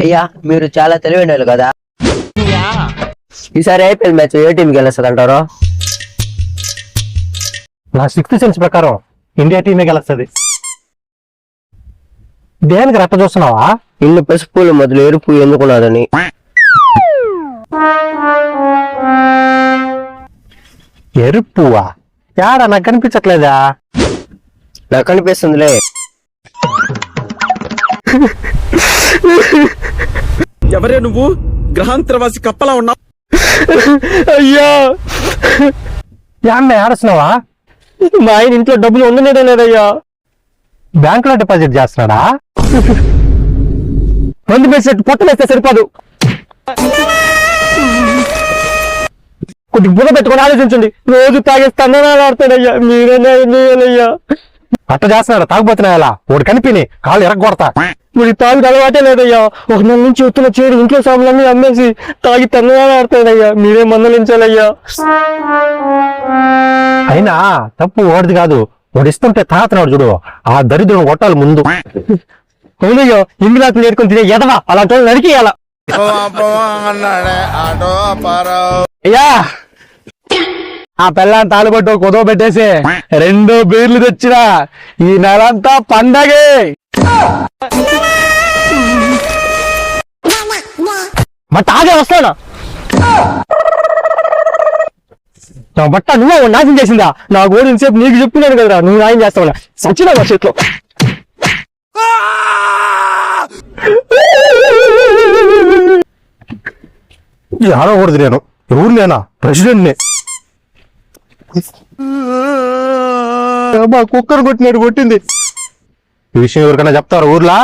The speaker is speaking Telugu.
అయ్యా మీరు చాలా తెలివైన కదా. ఈసారి ఐపీఎల్ మ్యాచ్ ఏ టీంకి గెలుస్తుంది అంటారు? నా సిక్స్త్ సెన్స్ ప్రకారం ఇండియా టీమే గెలుస్తుంది. దేనికి రెప్ప చూస్తున్నావా? ఇల్లు పసుపులు మొదలు ఎరుపు ఎందుకున్నదని. ఎరుపువా? యాడా నాకు కనిపించట్లేదా? నాకు కనిపిస్తుందిలే. ఎవరే నువ్వు? గ్రహాంతరవాసి కప్పలా ఉన్నావు. అయ్యా యాన్న ఏడుస్తున్నావా? మా ఆయన ఇంట్లో డబ్బులు ఉండనే లేదయ్యా. బ్యాంకులో డిపాజిట్ చేస్తున్నాడా? మందు వేసేట్టు పొట్ట వేస్తే సరిపోదు. కొద్దిగా బుర్ర పెట్టుకొని ఆలోచించండి. రోజు తాగేస్తాను ఆడతాడయ్యా. మీరేనయ్యా అట్ట చేస్తున్నాడు తాగుపోతున్నా ఎలా? ఒకటి కనిపిని కాళ్ళు ఎరగొడతా. మరి తాగు అలవాటే లేదయ్యా. ఒక నెల నుంచి వస్తున్న చేడు ఇంట్లో సాములన్నీ అమ్మేసి తాగి తన్నగానే ఆడతాడయ్యా. మీరే మందలించాలయ్యా. అయినా తప్పు ఓడిది కాదు, ఓడిస్తుంటే తాగుతున్నాడు చూడు, ఆ దరిద్రుడు కొట్టాలి ముందు. అవునయ్యా, ఇంగ్లాండ్ నేర్కొని తినే ఎదవా అలాంటి వాళ్ళు నరికేయాల. అయ్యా ఆ పిల్లని తాలుబట్టు కుదవ పెట్టేసి 2 బీర్లు తెచ్చినా. ఈ నెలంతా పండగే. బట్ట ఆగే వస్తానా? నా బట్ట నువ్వు నాశనం చేసిందా? నా గోడు సేపు నీకు చెప్తున్నాను కదరా, నువ్వు నాయం చేస్తావు. సచ్చినా మా చేతిలో. ఆడకూడదు, నేను ఎవరు లేనా? ప్రెసిడెంట్ని. మా కుక్కర్ కొట్టినాడు, కొట్టింది. ఈ విషయం ఎవరికైనా చెప్తారు ఊర్లా?